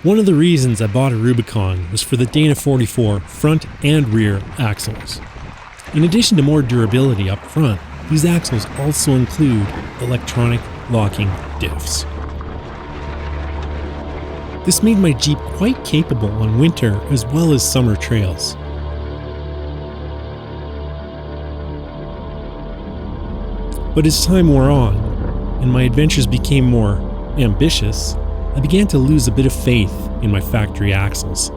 One of the reasons I bought a Rubicon was for the Dana 44 front and rear axles. In addition to more durability up front, these axles also include electronic locking diffs. This made my Jeep quite capable on winter as well as summer trails. But as time wore on, and my adventures became more ambitious, I began to lose a bit of faith in my factory axles.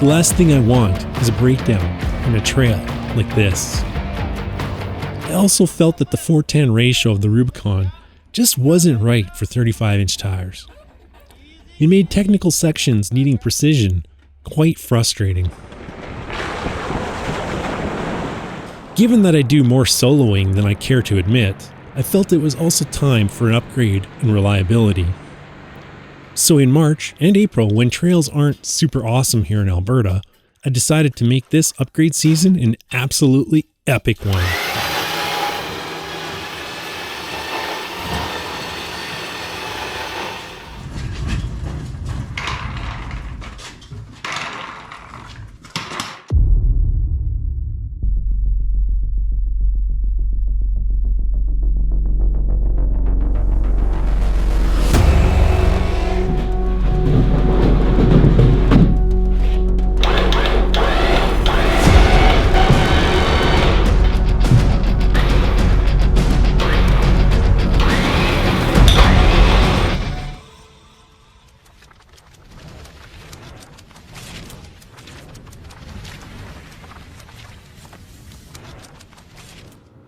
The last thing I want is a breakdown in a trail like this. I also felt that the 4:10 ratio of the Rubicon just wasn't right for 35-inch tires. It made technical sections needing precision quite frustrating. Given that I do more soloing than I care to admit, I felt it was also time for an upgrade in reliability. So in March and April, when trails aren't super awesome here in Alberta, I decided to make this upgrade season an absolutely epic one.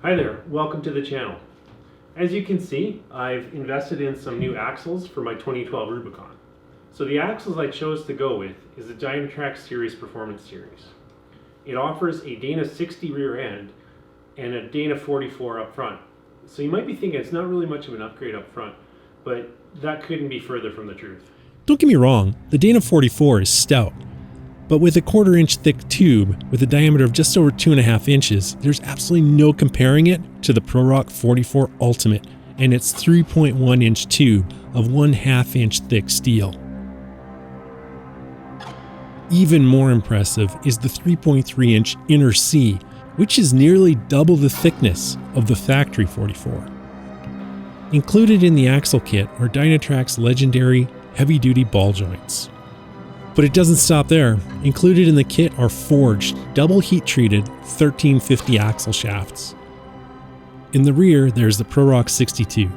Hi there, welcome to the channel. As you can see, I've invested in some new axles for my 2012 Rubicon. So the axles I chose to go with is the Dynatrac Series Performance Series. It offers a Dana 60 rear end and a Dana 44 up front. So you might be thinking it's not really much of an upgrade up front, but that couldn't be further from the truth. Don't get me wrong, the Dana 44 is stout, but with a 1/4 inch thick tube with a diameter of just over 2.5 inches, there's absolutely no comparing it to the ProRock 44 Ultimate and its 3.1 inch tube of 1/2 inch thick steel. Even more impressive is the 3.3 inch inner C, which is nearly double the thickness of the factory 44. Included in the axle kit are Dynatrac's legendary heavy-duty ball joints. But it doesn't stop there. Included in the kit are forged, double heat-treated 1350 axle shafts. In the rear, there's the ProRock 62.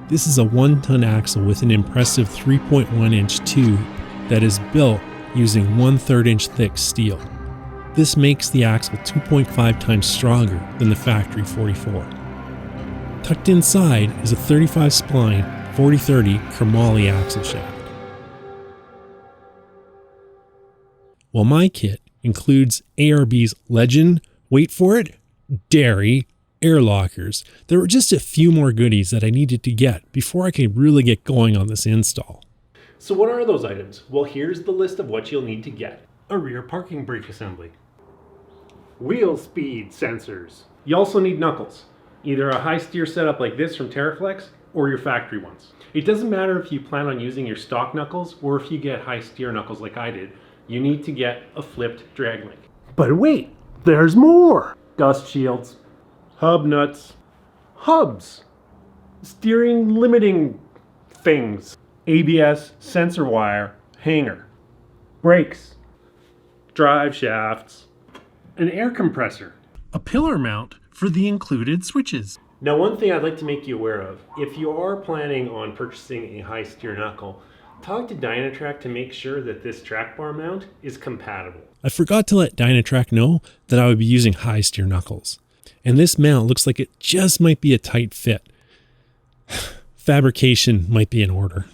This is a 1-ton axle with an impressive 3.1 inch tube that is built using 1/3 inch thick steel. This makes the axle 2.5 times stronger than the factory 44. Tucked inside is a 35 spline 4030 chromoly axle shaft. While my kit includes ARB's legend, wait for it, dairy, air lockers, there were just a few more goodies that I needed to get before I could really get going on this install. So what are those items? Well, here's the list of what you'll need to get. A rear parking brake assembly. Wheel speed sensors. You also need knuckles. Either a high steer setup like this from TerraFlex or your factory ones. It doesn't matter if you plan on using your stock knuckles or if you get high steer knuckles like I did. You need to get a flipped drag link. But wait, there's more! Dust shields, hub nuts, hubs, steering limiting things, ABS sensor wire, hanger, brakes, drive shafts, an air compressor, a pillar mount for the included switches. Now, one thing I'd like to make you aware of, if you are planning on purchasing a high steer knuckle, talk to Dynatrac to make sure that this track bar mount is compatible. I forgot to let Dynatrac know that I would be using high steer knuckles, and this mount looks like it just might be a tight fit. Fabrication might be in order.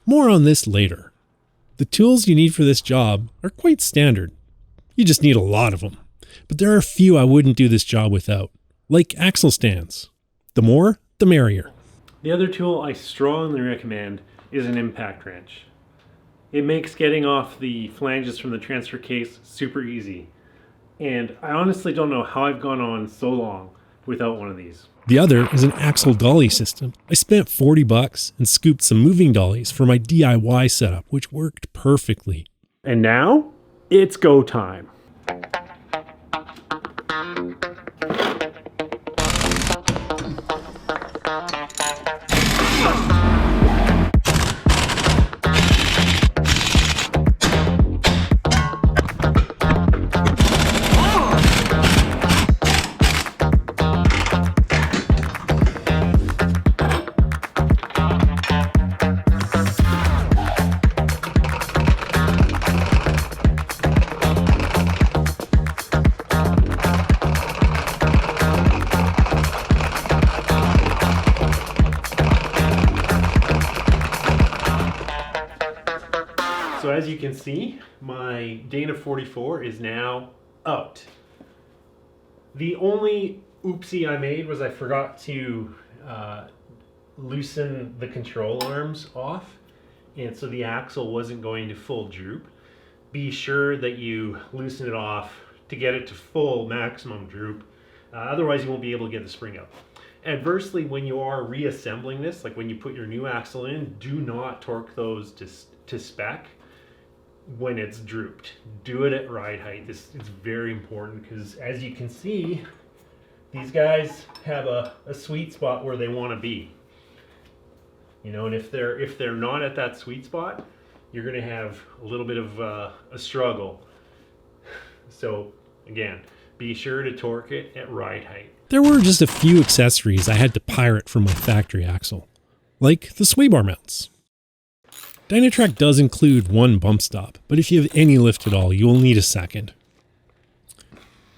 More on this later. The tools you need for this job are quite standard. You just need a lot of them. But there are a few I wouldn't do this job without, like axle stands. The more, the merrier. The other tool I strongly recommend is an impact wrench. It makes getting off the flanges from the transfer case super easy. And I honestly don't know how I've gone on so long without one of these. The other is an axle dolly system. I spent 40 bucks and scooped some moving dollies for my DIY setup, which worked perfectly. And now, it's go time. So as you can see, my Dana 44 is now out. The only oopsie I made was I forgot to loosen the control arms off, and so the axle wasn't going to full droop. Be sure that you loosen it off to get it to full maximum droop, otherwise you won't be able to get the spring out. Adversely, when you are reassembling this, like when you put your new axle in, do not torque those to spec when it's drooped. Do it at ride height. This is very important because, as you can see, these guys have a sweet spot where they want to be. You know, and if they're not at that sweet spot, you're going to have a little bit of a struggle. So again, be sure to torque it at ride height. There were just a few accessories I had to pirate from my factory axle, like the sway bar mounts. Dynatrac does include one bump stop, but if you have any lift at all, you will need a second.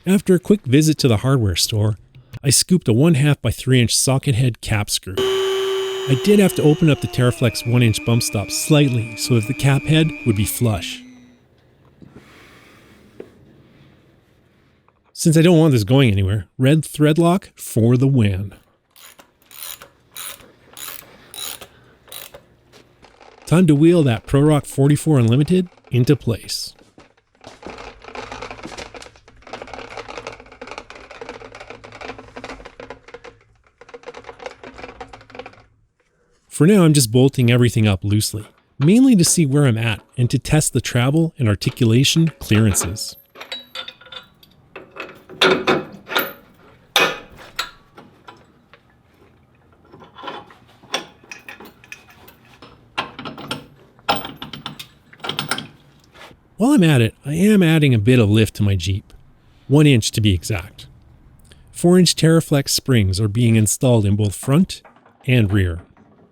After a quick visit to the hardware store, I scooped a 1/2 by 3 inch socket head cap screw. I did have to open up the Terraflex 1-inch bump stop slightly so that the cap head would be flush. Since I don't want this going anywhere, red thread lock for the win. Time to wheel that ProRock 44 Unlimited into place. For now, I'm just bolting everything up loosely, mainly to see where I'm at and to test the travel and articulation clearances. While I'm at it, I am adding a bit of lift to my Jeep, 1 inch to be exact. 4-inch Terraflex springs are being installed in both front and rear.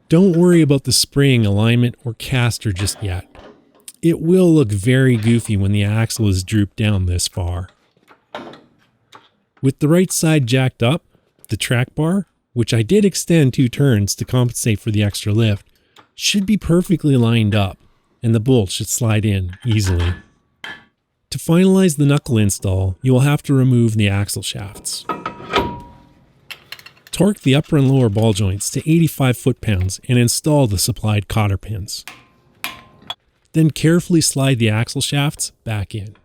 Don't worry about the spring alignment or caster just yet. It will look very goofy when the axle is drooped down this far. With the right side jacked up, the track bar, which I did extend 2 turns to compensate for the extra lift, should be perfectly lined up, and the bolt should slide in easily. To finalize the knuckle install, you will have to remove the axle shafts. Torque the upper and lower ball joints to 85 foot-pounds and install the supplied cotter pins. Then carefully slide the axle shafts back in.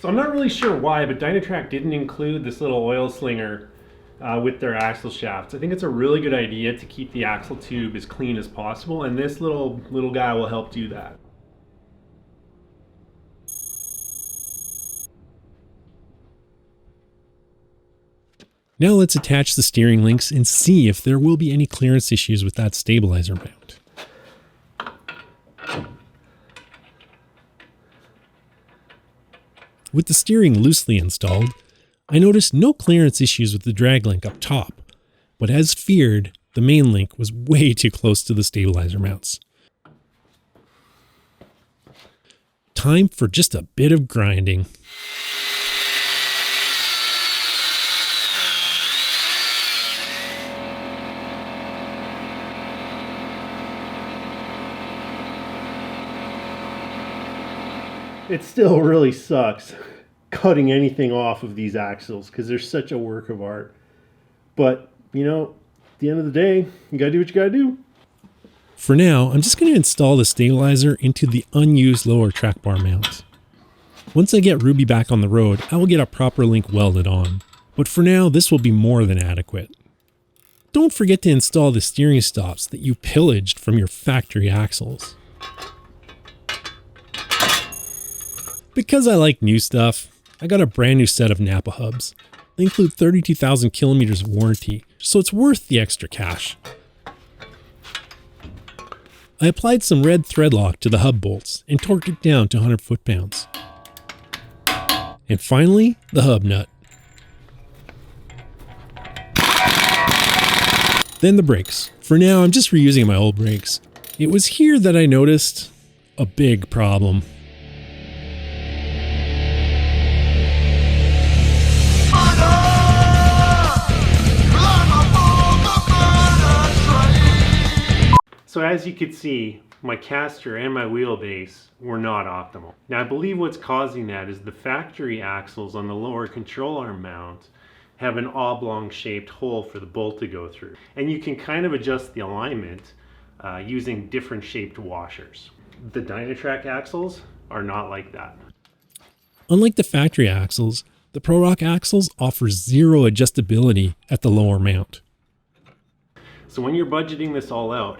So I'm not really sure why, but Dynatrac didn't include this little oil slinger with their axle shafts. I think it's a really good idea to keep the axle tube as clean as possible, and this little guy will help do that. Now let's attach the steering links and see if there will be any clearance issues with that stabilizer mount. With the steering loosely installed, I noticed no clearance issues with the drag link up top, but as feared, the main link was way too close to the stabilizer mounts. Time for just a bit of grinding. It still really sucks cutting anything off of these axles because they're such a work of art. But, you know, the end of the day, you gotta do what you gotta do. For now, I'm just going to install the stabilizer into the unused lower track bar mount. Once I get Ruby back on the road, I will get a proper link welded on. But for now, this will be more than adequate. Don't forget to install the steering stops that you pillaged from your factory axles. Because I like new stuff, I got a brand new set of Napa hubs. They include 32,000 kilometers of warranty, so it's worth the extra cash. I applied some red thread lock to the hub bolts and torqued it down to 100 foot-pounds. And finally, the hub nut. Then the brakes. For now, I'm just reusing my old brakes. It was here that I noticed a big problem. So as you could see, my caster and my wheelbase were not optimal. Now I believe what's causing that is the factory axles on the lower control arm mount have an oblong shaped hole for the bolt to go through. And you can kind of adjust the alignment using different shaped washers. The Dynatrac axles are not like that. Unlike the factory axles, the ProRock axles offer zero adjustability at the lower mount. So when you're budgeting this all out,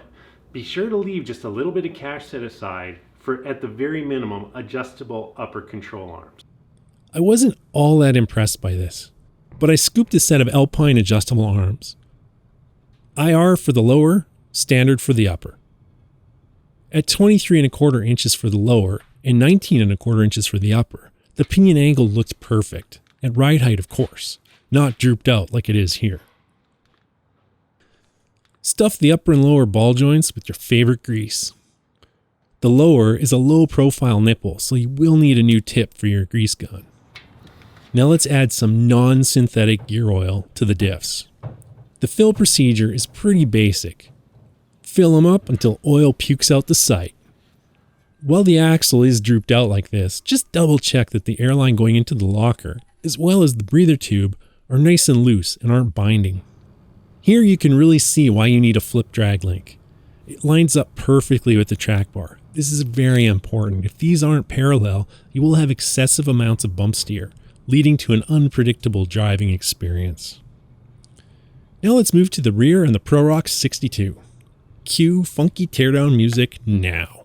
be sure to leave just a little bit of cash set aside for, at the very minimum, adjustable upper control arms. I wasn't all that impressed by this, but I scooped a set of Alpine adjustable arms. IR for the lower, standard for the upper. At 23¼ inches for the lower and 19¼ inches for the upper, the pinion angle looked perfect, at ride height of course, not drooped out like it is here. Stuff the upper and lower ball joints with your favorite grease. The lower is a low profile nipple, so you will need a new tip for your grease gun. Now let's add some non-synthetic gear oil to the diffs. The fill procedure is pretty basic. Fill them up until oil pukes out the sight. While the axle is drooped out like this, just double check that the airline going into the locker, as well as the breather tube, are nice and loose and aren't binding. Here you can really see why you need a flip drag link. It lines up perfectly with the track bar. This is very important. If these aren't parallel, you will have excessive amounts of bump steer, leading to an unpredictable driving experience. Now let's move to the rear and the ProRock 62. Cue funky teardown music now.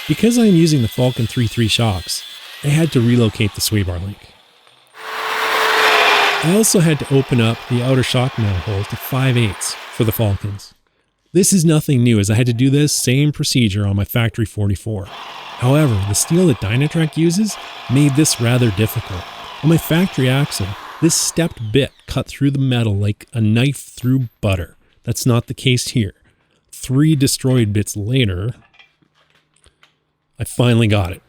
Because I am using the Falcon 3.3 shocks, I had to relocate the sway bar link. I also had to open up the outer shock mount hole to 5/8 for the Falcons. This is nothing new, as I had to do this same procedure on my factory 44. However, the steel that Dynatrac uses made this rather difficult. On my factory axle, this stepped bit cut through the metal like a knife through butter. That's not the case here. 3 destroyed bits later, I finally got it.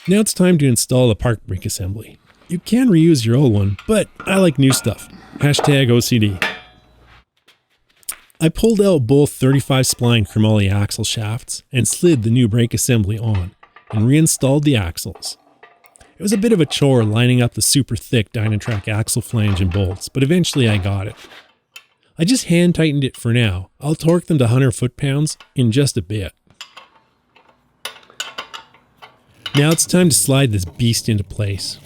Now it's time to install the park brake assembly. You can reuse your old one, but I like new stuff. #OCD. I pulled out both 35 spline chromoly axle shafts and slid the new brake assembly on and reinstalled the axles. It was a bit of a chore lining up the super thick Dynatrac axle flange and bolts, but eventually I got it. I just hand tightened it for now. I'll torque them to 100 foot-pounds in just a bit. Now it's time to slide this beast into place.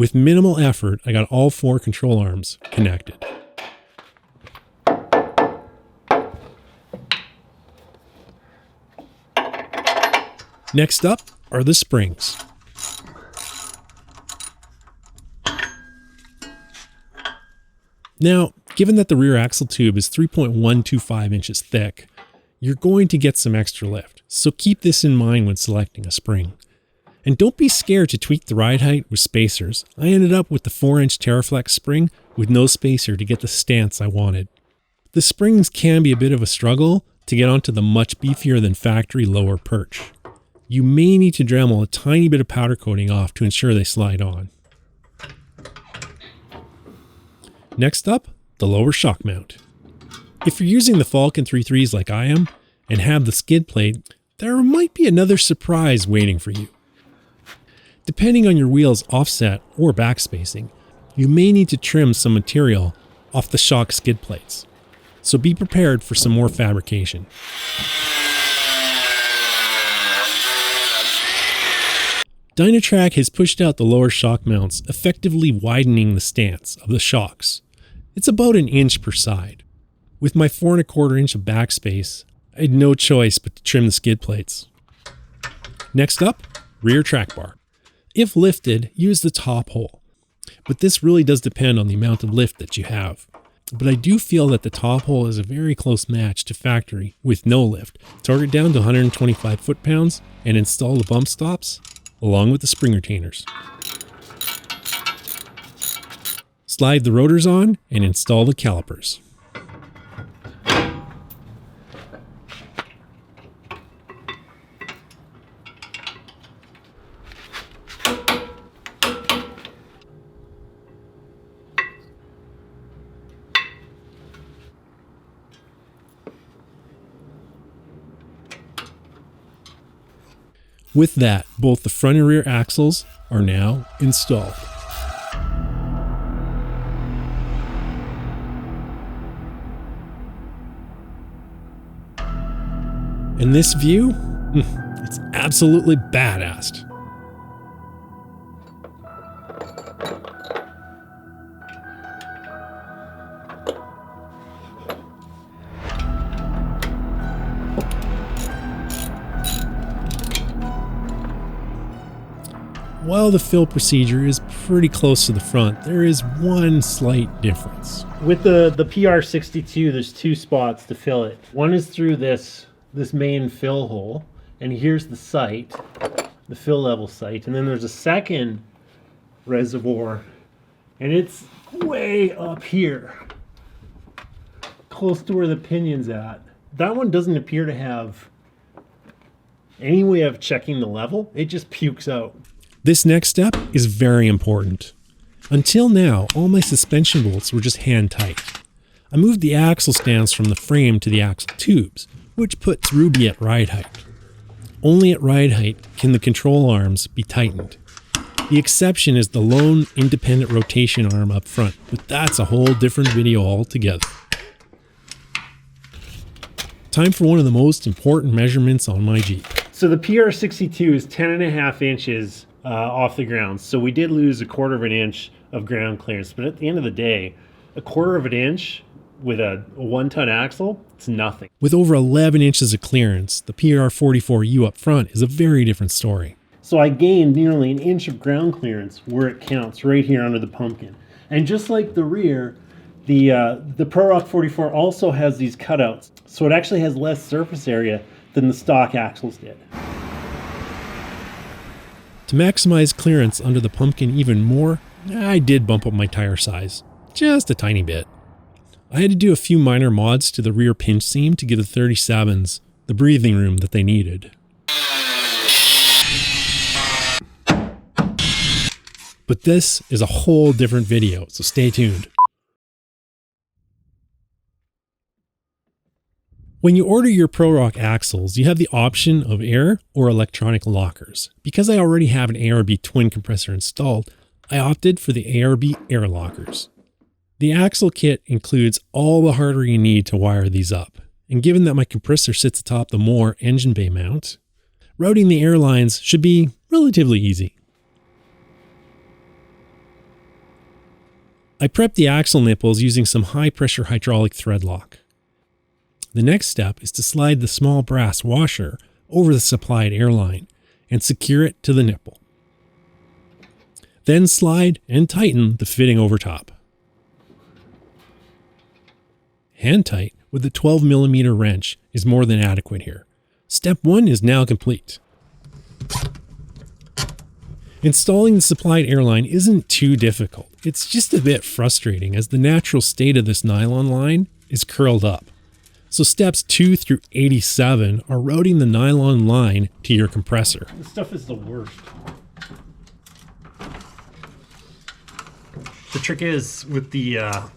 With minimal effort, I got all 4 control arms connected. Next up are the springs. Now, given that the rear axle tube is 3.125 inches thick, you're going to get some extra lift, so keep this in mind when selecting a spring. And don't be scared to tweak the ride height with spacers. I ended up with the 4-inch Terraflex spring with no spacer to get the stance I wanted. The springs can be a bit of a struggle to get onto the much beefier than factory lower perch. You may need to Dremel a tiny bit of powder coating off to ensure they slide on. Next up, the lower shock mount. If you're using the Falcon 3.3s like I am, and have the skid plate, there might be another surprise waiting for you. Depending on your wheel's offset or backspacing, you may need to trim some material off the shock skid plates. So be prepared for some more fabrication. Dynatrac has pushed out the lower shock mounts, effectively widening the stance of the shocks. It's about 1 inch per side. With my 4¼ inch of backspace, I had no choice but to trim the skid plates. Next up, rear track bar. If lifted, use the top hole. But this really does depend on the amount of lift that you have. But I do feel that the top hole is a very close match to factory with no lift. Torque it down to 125 foot-pounds and install the bump stops along with the spring retainers. Slide the rotors on and install the calipers. With that, both the front and rear axles are now installed. And this view, it's absolutely badass. While the fill procedure is pretty close to the front, there is one slight difference. With the PR62, there's 2 spots to fill it. One is through this main fill hole, and here's the site, the fill level site, and then there's a second reservoir, and it's way up here, close to where the pinion's at. That one doesn't appear to have any way of checking the level. It just pukes out. This next step is very important. Until now, all my suspension bolts were just hand tight. I moved the axle stands from the frame to the axle tubes, which puts Ruby at ride height. Only at ride height can the control arms be tightened. The exception is the lone independent rotation arm up front, but that's a whole different video altogether. Time for one of the most important measurements on my Jeep. So the PR62 is 10.5 inches off the ground. So we did lose 1/4 inch of ground clearance, but at the end of the day, 1/4 inch with a 1-ton axle, it's nothing. With over 11 inches of clearance, the PR44U up front is a very different story. So I gained nearly 1 inch of ground clearance where it counts, right here under the pumpkin. And just like the rear, the ProRock 44 also has these cutouts, so it actually has less surface area than the stock axles did. To maximize clearance under the pumpkin even more, I did bump up my tire size, just a tiny bit. I had to do a few minor mods to the rear pinch seam to give the 37s the breathing room that they needed. But this is a whole different video, so stay tuned. When you order your ProRock axles, you have the option of air or electronic lockers. Because I already have an ARB twin compressor installed, I opted for the ARB air lockers. The axle kit includes all the hardware you need to wire these up. And given that my compressor sits atop the Moore engine bay mount, routing the air lines should be relatively easy. I prepped the axle nipples using some high-pressure hydraulic thread lock. The next step is to slide the small brass washer over the supplied airline and secure it to the nipple. Then slide and tighten the fitting over top. Hand tight with a 12mm wrench is more than adequate here. Step 1 is now complete. Installing the supplied airline isn't too difficult. It's just a bit frustrating as the natural state of this nylon line is curled up. So steps 2 through 87 are routing the nylon line to your compressor. This stuff is the worst. The trick is with the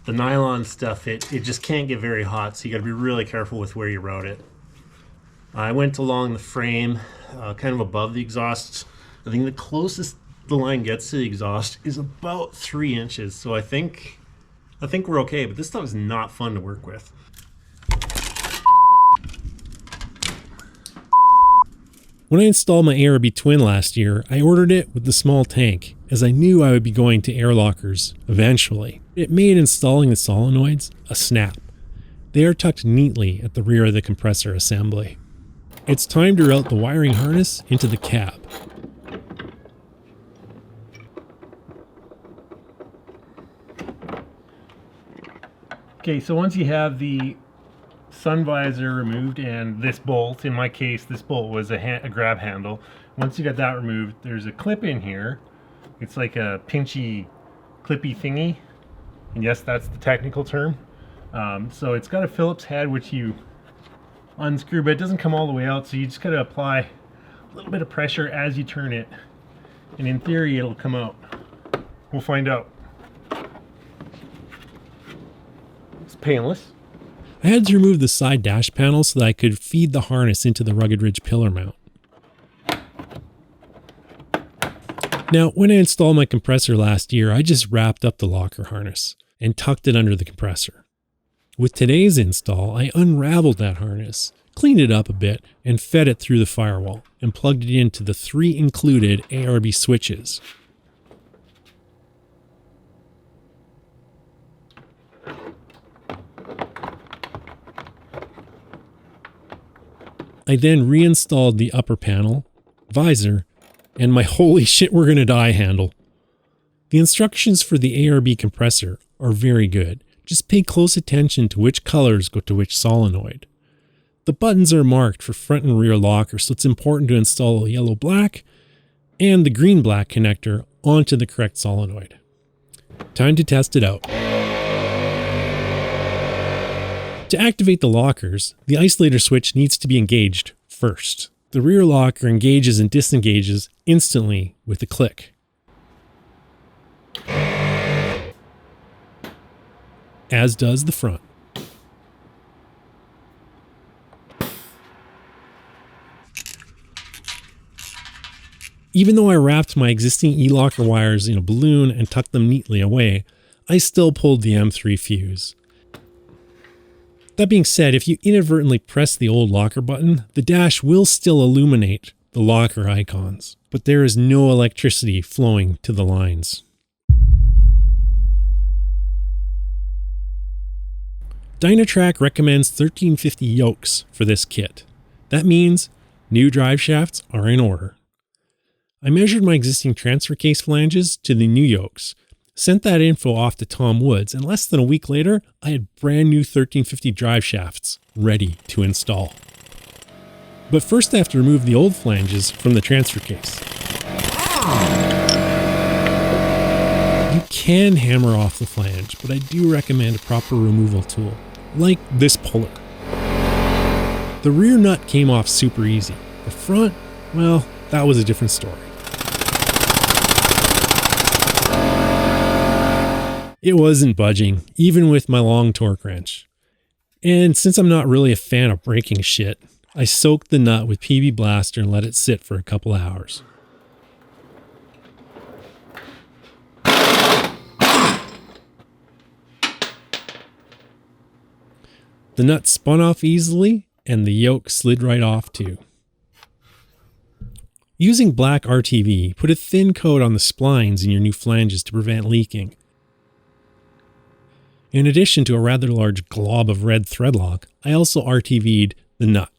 nylon stuff, it just can't get very hot, so you got to be really careful with where you route it. I went along the frame, kind of above the exhaust. I think the closest the line gets to the exhaust is about 3 inches, so I think we're okay, but this stuff is not fun to work with. When I installed my ARB twin last year, I ordered it with the small tank, as I knew I would be going to air lockers eventually. It made installing the solenoids a snap. They are tucked neatly at the rear of the compressor assembly. It's time to route the wiring harness into the cab. Okay, so once you have the sun visor removed and this bolt, in my case this bolt was a grab handle. Once you got that removed, there's a clip in here. It's like a pinchy clippy thingy, and yes, that's the technical term. So it's got a Phillips head which you unscrew, but it doesn't come all the way out, so you just gotta apply a little bit of pressure as you turn it, and in theory it'll come out. We'll find out. It's painless. I had to remove the side dash panel so that I could feed the harness into the Rugged Ridge pillar mount. Now, when I installed my compressor last year, I just wrapped up the locker harness and tucked it under the compressor. With today's install, I unraveled that harness, cleaned it up a bit, and fed it through the firewall and plugged it into the 3 included ARB switches. I then reinstalled the upper panel, visor, and my holy shit we're gonna die handle. The instructions for the ARB compressor are very good. Just pay close attention to which colors go to which solenoid. The buttons are marked for front and rear locker, so it's important to install a yellow-black and the green-black connector onto the correct solenoid. Time to test it out. To activate the lockers, the isolator switch needs to be engaged first. The rear locker engages and disengages instantly with a click. As does the front. Even though I wrapped my existing e-locker wires in a balloon and tucked them neatly away, I still pulled the M3 fuse. That being said, if you inadvertently press the old locker button, the dash will still illuminate the locker icons, but there is no electricity flowing to the lines. Dynatrac recommends 1350 yokes for this kit. That means new drive shafts are in order. I measured my existing transfer case flanges to the new yokes, sent that info off to Tom Woods, and less than a week later, I had brand new 1350 drive shafts ready to install. But first I have to remove the old flanges from the transfer case. You can hammer off the flange, but I do recommend a proper removal tool, like this puller. The rear nut came off super easy. The front, well, that was a different story. It wasn't budging, even with my long torque wrench. And since I'm not really a fan of breaking shit, I soaked the nut with PB Blaster and let it sit for a couple hours. The nut spun off easily, and the yoke slid right off too. Using black RTV, put a thin coat on the splines in your new flanges to prevent leaking. In addition to a rather large glob of red thread lock, I also RTV'd the nut.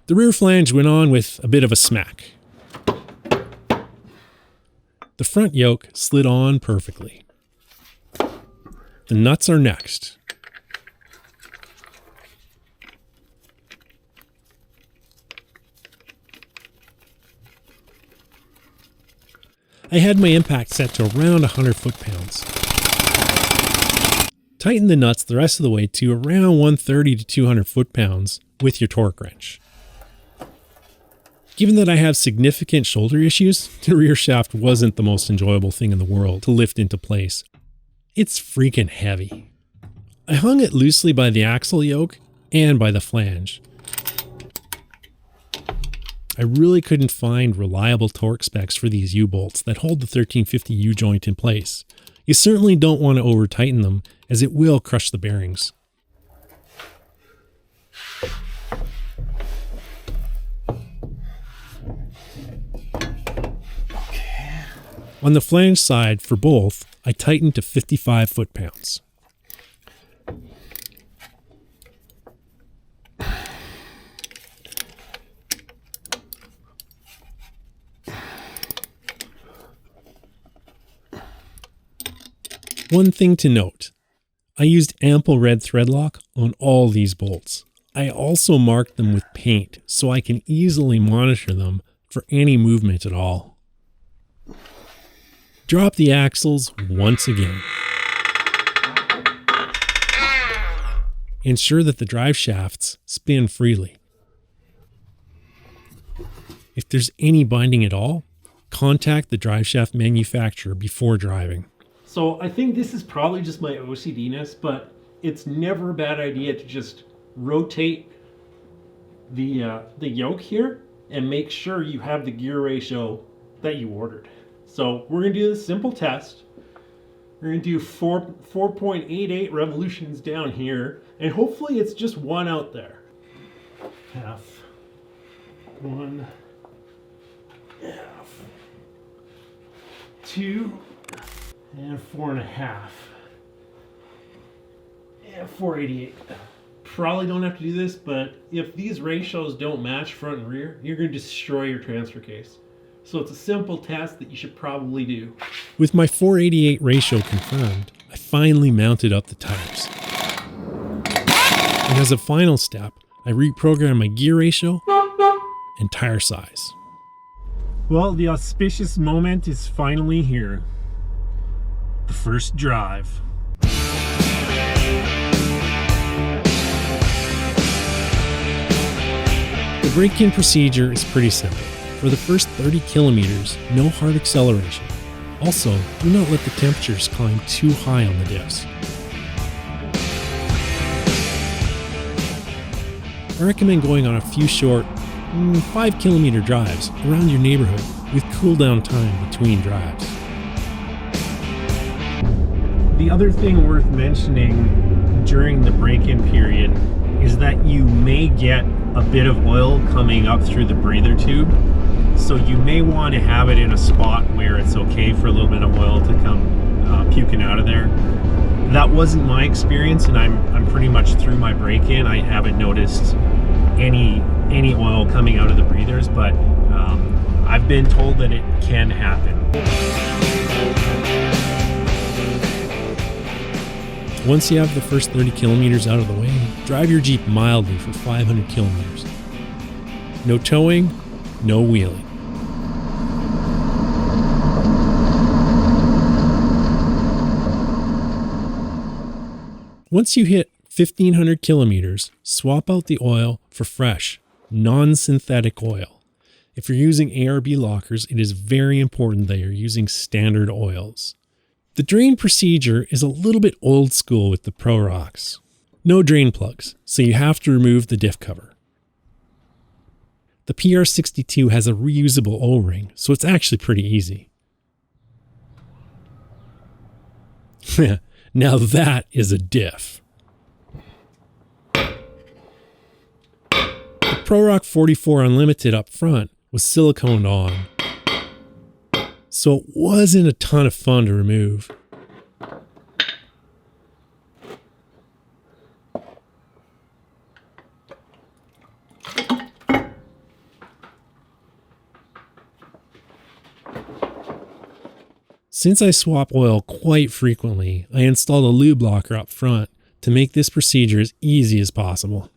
The rear flange went on with a bit of a smack. The front yoke slid on perfectly. The nuts are next. I had my impact set to around 100 foot-pounds. Tighten the nuts the rest of the way to around 130 to 200 foot-pounds with your torque wrench. Given that I have significant shoulder issues, the rear shaft wasn't the most enjoyable thing in the world to lift into place. It's freaking heavy. I hung it loosely by the axle yoke and by the flange. I really couldn't find reliable torque specs for these U-bolts that hold the 1350 U-joint in place. You certainly don't want to over-tighten them, as it will crush the bearings. On the flange side for both, I tightened to 55 foot-pounds. One thing to note, I used ample red thread lock on all these bolts. I also marked them with paint so I can easily monitor them for any movement at all. Drop the axles once again. Ensure that the drive shafts spin freely. If there's any binding at all, contact the drive shaft manufacturer before driving. So I think this is probably just my OCD-ness, but it's never a bad idea to just rotate the yoke here and make sure you have the gear ratio that you ordered. So we're going to do this simple test. We're going to do 4.88 revolutions down here, and hopefully it's just one out there. Half, one, half, two, and 4.5, and 488. Probably don't have to do this, but if these ratios don't match front and rear, you're going to destroy your transfer case. So it's a simple test that you should probably do. With my 488 ratio confirmed, I finally mounted up the tires. And as a final step, I reprogrammed my gear ratio and tire size. Well, the auspicious moment is finally here. The first drive. The break-in procedure is pretty simple. For the first 30 kilometers, no hard acceleration. Also, do not let the temperatures climb too high on the diffs. I recommend going on a few short 5-kilometer drives around your neighborhood with cool down time between drives. The other thing worth mentioning during the break-in period is that you may get a bit of oil coming up through the breather tube. So you may want to have it in a spot where it's okay for a little bit of oil to come puking out of there. That wasn't my experience, and I'm pretty much through my break-in. I haven't noticed any oil coming out of the breathers, but I've been told that it can happen. Once you have the first 30 kilometers out of the way, drive your Jeep mildly for 500 kilometers. No towing, no wheeling. Once you hit 1,500 kilometers, swap out the oil for fresh, non-synthetic oil. If you're using ARB lockers, it is very important that you're using standard oils. The drain procedure is a little bit old school with the ProRocks. No drain plugs, so you have to remove the diff cover. The PR62 has a reusable O-ring, so it's actually pretty easy. Now that is a diff. The ProRock 44 Unlimited up front was siliconed on, so it wasn't a ton of fun to remove. Since I swap oil quite frequently, I installed a lube blocker up front to make this procedure as easy as possible.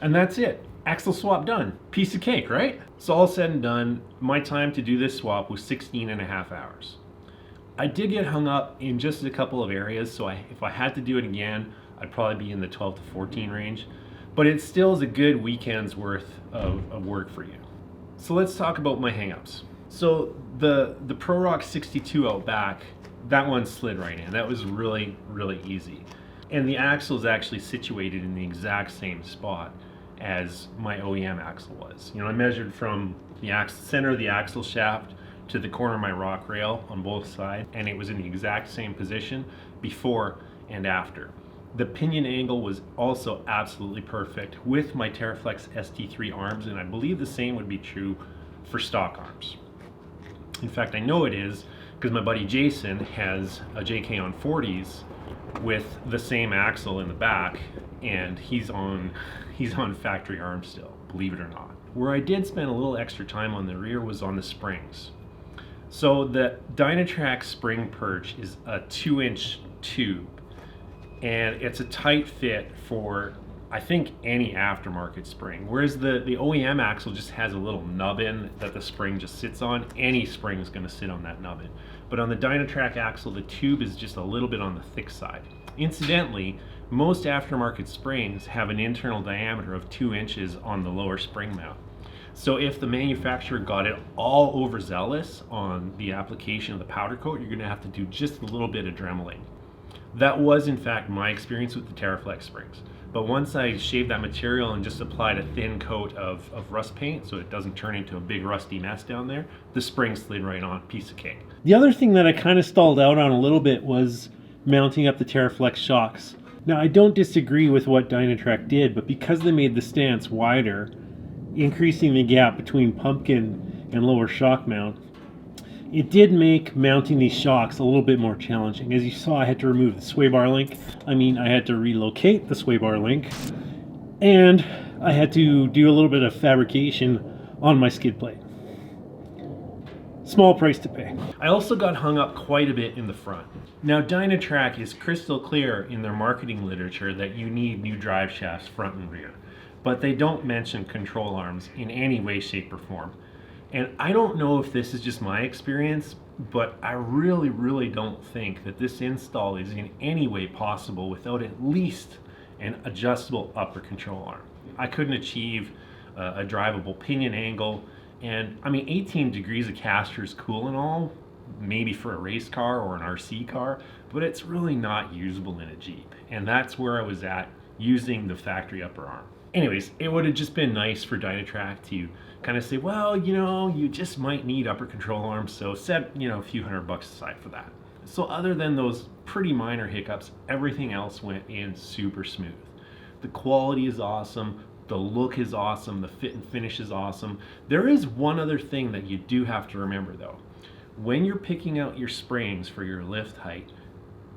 And that's it. Axle swap done. Piece of cake, right? So all said and done, my time to do this swap was 16.5 hours. I did get hung up in just a couple of areas, so if I had to do it again, I'd probably be in the 12 to 14 range. But it still is a good weekend's worth of work for you. So let's talk about my hangups. So the ProRock 62 out back, that one slid right in. That was really, really easy. And the axle is actually situated in the exact same spot as my OEM axle was. You know, I measured from the center of the axle shaft to the corner of my rock rail on both sides, and it was in the exact same position before and after. The pinion angle was also absolutely perfect with my TerraFlex ST3 arms, and I believe the same would be true for stock arms. In fact, I know it is because my buddy Jason has a JK on 40s with the same axle in the back, and he's on factory arms still, believe it or not. Where I did spend a little extra time on the rear was on the springs. So the Dynatrac spring perch is a 2-inch tube, and it's a tight fit for, I think, any aftermarket spring. Whereas the OEM axle just has a little nubbin that the spring just sits on. Any spring is going to sit on that nubbin. But on the Dynatrac axle, the tube is just a little bit on the thick side. Incidentally, most aftermarket springs have an internal diameter of 2 inches on the lower spring mount. So if the manufacturer got it all overzealous on the application of the powder coat, you're going to have to do just a little bit of dremeling. That was in fact my experience with the TerraFlex springs. But once I shaved that material and just applied a thin coat of rust paint so it doesn't turn into a big rusty mess down there, the spring slid right on, piece of cake. The other thing that I kind of stalled out on a little bit was mounting up the TerraFlex shocks. Now I don't disagree with what Dynatrac did, but because they made the stance wider, increasing the gap between pumpkin and lower shock mount, it did make mounting these shocks a little bit more challenging. As you saw, I had to remove the sway bar link. I had to relocate the sway bar link, and I had to do a little bit of fabrication on my skid plate. Small price to pay. I also got hung up quite a bit in the front. Now Dynatrac is crystal clear in their marketing literature that you need new drive shafts front and rear, but they don't mention control arms in any way, shape, or form. And I don't know if this is just my experience, but I really, really don't think that this install is in any way possible without at least an adjustable upper control arm. I couldn't achieve a drivable pinion angle, and I mean 18 degrees of caster is cool and all, maybe for a race car or an RC car, but it's really not usable in a Jeep. And that's where I was at using the factory upper arm. Anyways, it would have just been nice for Dynatrac to kind of say, well, you know, you just might need upper control arms, so set, you know, a few $100 aside for that. So other than those pretty minor hiccups, everything else went in super smooth. The quality is awesome, the look is awesome, the fit and finish is awesome. There is one other thing that you do have to remember though. When you're picking out your springs for your lift height,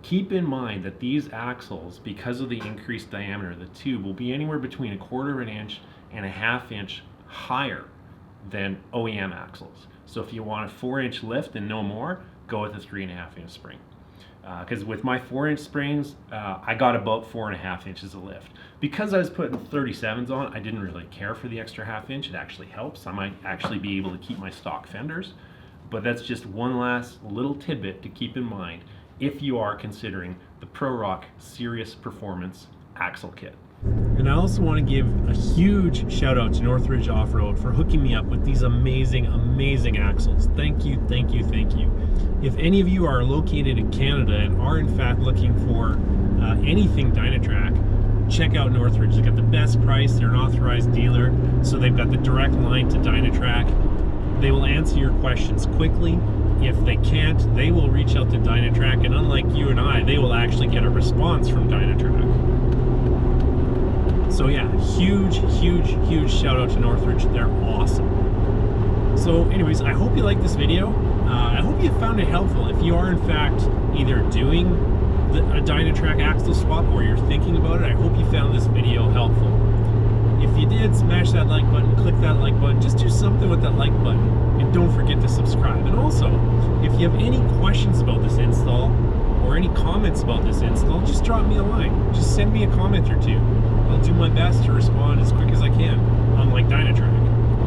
keep in mind that these axles, because of the increased diameter of the tube, will be anywhere between 1/4 inch and 1/2 inch higher than OEM axles. So if you want a 4-inch lift and no more, go with a 3.5 inch spring. Because with my 4-inch springs, I got about 4.5 inches of lift. Because I was putting 37s on, I didn't really care for the extra 1/2 inch. It actually helps. I might actually be able to keep my stock fenders. But that's just one last little tidbit to keep in mind if you are considering the ProRock Serious Performance Axle Kit. And I also want to give a huge shout out to Northridge Offroad for hooking me up with these amazing, amazing axles. Thank you, thank you, thank you. If any of you are located in Canada and are in fact looking for anything Dynatrac, check out Northridge. They've got the best price, they're an authorized dealer, so they've got the direct line to Dynatrac. They will answer your questions quickly. If they can't, they will reach out to Dynatrac, and unlike you and I, they will actually get a response from Dynatrac. So yeah, huge, huge, huge shout out to Northridge. They're awesome. So anyways, I hope you liked this video. I hope you found it helpful. If you are in fact either doing a Dynatrac axle swap or you're thinking about it, I hope you found this video helpful. If you did, smash that like button, click that like button, just do something with that like button, and don't forget to subscribe. And also, if you have any questions about this install or any comments about this install, just drop me a line. Just send me a comment or two. I'll do my best to respond as quick as I can, unlike Dynatrac.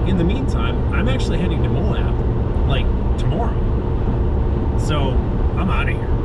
In the meantime, I'm actually heading to Moab, like tomorrow. So, I'm out of here.